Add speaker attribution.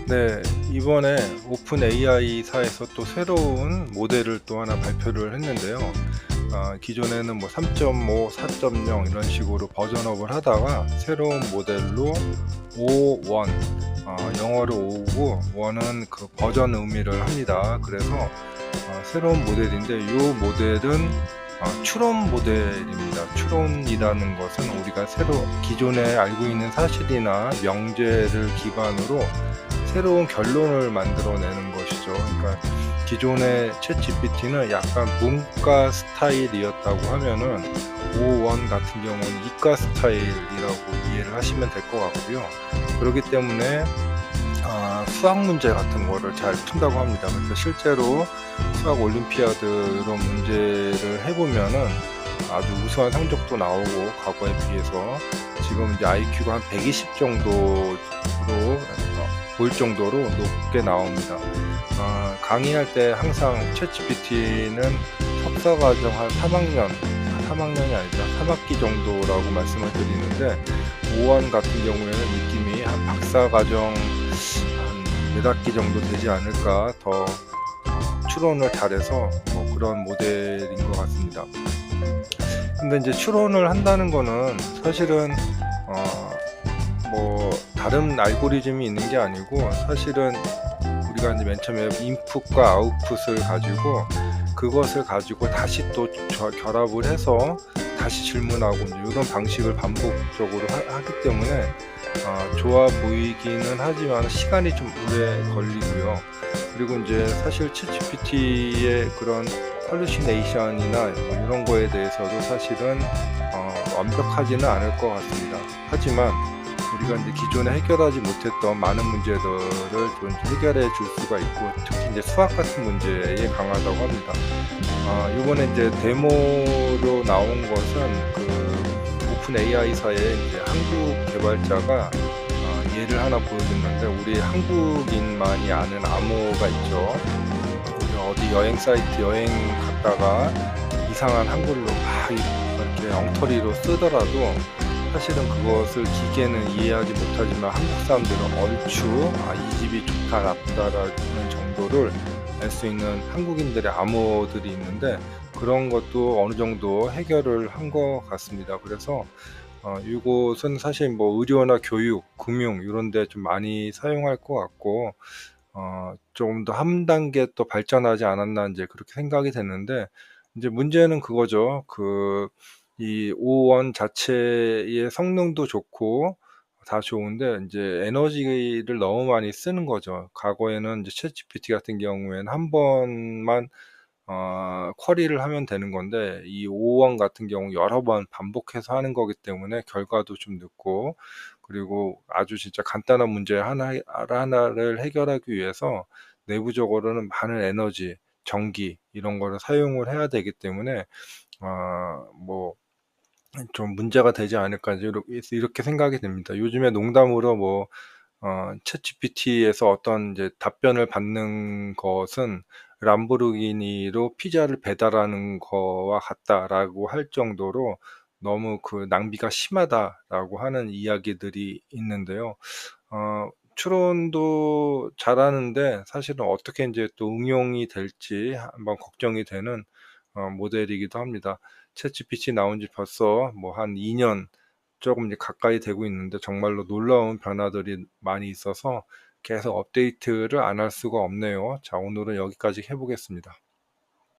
Speaker 1: 네, 이번에 오픈 AI사에서 또 새로운 모델을 또 하나 발표를 했는데요. 기존에는 뭐 3.5, 4.0 이런 식으로 버전업을 하다가 새로운 모델로 5.1, 영어로 5고 1은 그 버전 의미를 합니다. 그래서 새로운 모델인데 이 모델은 추론 모델입니다. 추론이라는 것은 우리가 새로 기존에 알고 있는 사실이나 명제를 기반으로 새로운 결론을 만들어내는 것이죠. 그러니까 기존의 챗GPT는 약간 문과 스타일이었다고 하면은 O1 같은 경우는 이과 스타일이라고 이해를 하시면 될 것 같고요. 그렇기 때문에 수학 문제 같은 거를 잘 푼다고 합니다. 그래서 실제로 수학 올림피아드 이런 문제를 해보면은 아주 우수한 성적도 나오고, 과거에 비해서 지금 이제 IQ가 한 120 정도로 볼 정도로 높게 나옵니다. 강의할 때 항상 챗GPT는 석사과정 한 3학년이 아니라 3학기 정도라고 말씀을 드리는데, O1 같은 경우에는 느낌이 한 박사과정 한 몇 학기 정도 되지 않을까, 더 추론을 잘해서 뭐 그런 모델인 것 같습니다. 근데 이제 추론을 한다는 거는 사실은 뭐 다른 알고리즘이 있는 게 아니고, 사실은 우리가 이제 맨 처음에 인풋과 아웃풋을 가지고 그것을 가지고 다시 또 결합을 해서 다시 질문하고 이제 이런 방식을 반복적으로 하기 때문에 좋아 보이기는 하지만 시간이 좀 오래 걸리고요. 그리고 이제 사실 챗GPT의 그런 할루시네이션이나 뭐 이런 거에 대해서도 사실은 완벽하지는 않을 것 같습니다. 하지만 우리가 이제 기존에 해결하지 못했던 많은 문제들을 좀 해결해 줄 수가 있고, 특히 이제 수학 같은 문제에 강하다고 합니다. 이번에 이제 데모로 나온 것은 그 오픈 AI사의 이제 한국 개발자가 예를 하나 보여줬는데, 우리 한국인만이 아는 암호가 있죠. 우리 어디 여행 사이트 여행 갔다가 이상한 한글로 막 이렇게 엉터리로 쓰더라도 사실은 그것을 기계는 이해하지 못하지만 한국 사람들은 얼추 이 집이 좋다 나쁘다라는 정도를 알 수 있는 한국인들의 암호들이 있는데, 그런 것도 어느 정도 해결을 한 것 같습니다. 그래서 이곳은 사실 뭐 의료나 교육, 금융 이런 데 좀 많이 사용할 것 같고, 좀 더 한 단계 또 발전하지 않았나 이제 그렇게 생각이 됐는데, 이제 문제는 그거죠. 이 O1 자체의 성능도 좋고 다 좋은데 이제 에너지를 너무 많이 쓰는 거죠. 과거에는 이제 챗GPT 같은 경우에는 한 번만 쿼리를 하면 되는 건데, 이 O1 같은 경우 여러 번 반복해서 하는 거기 때문에 결과도 좀 늦고, 그리고 아주 진짜 간단한 문제 하나를 해결하기 위해서 내부적으로는 많은 에너지, 전기 이런 거를 사용을 해야 되기 때문에 뭐 좀 문제가 되지 않을까 이렇게 생각이 됩니다. 요즘에 농담으로 뭐 챗GPT에서 어떤 이제 답변을 받는 것은 람보르기니로 피자를 배달하는 거와 같다라고 할 정도로 너무 그 낭비가 심하다라고 하는 이야기들이 있는데요. 추론도 잘하는데 사실은 어떻게 이제 또 응용이 될지 한번 걱정이 되는 모델이기도 합니다. 챗GPT 나온 지 벌써 뭐 한 2년 조금 이제 가까이 되고 있는데, 정말로 놀라운 변화들이 많이 있어서 계속 업데이트를 안 할 수가 없네요. 자, 오늘은 여기까지 해보겠습니다.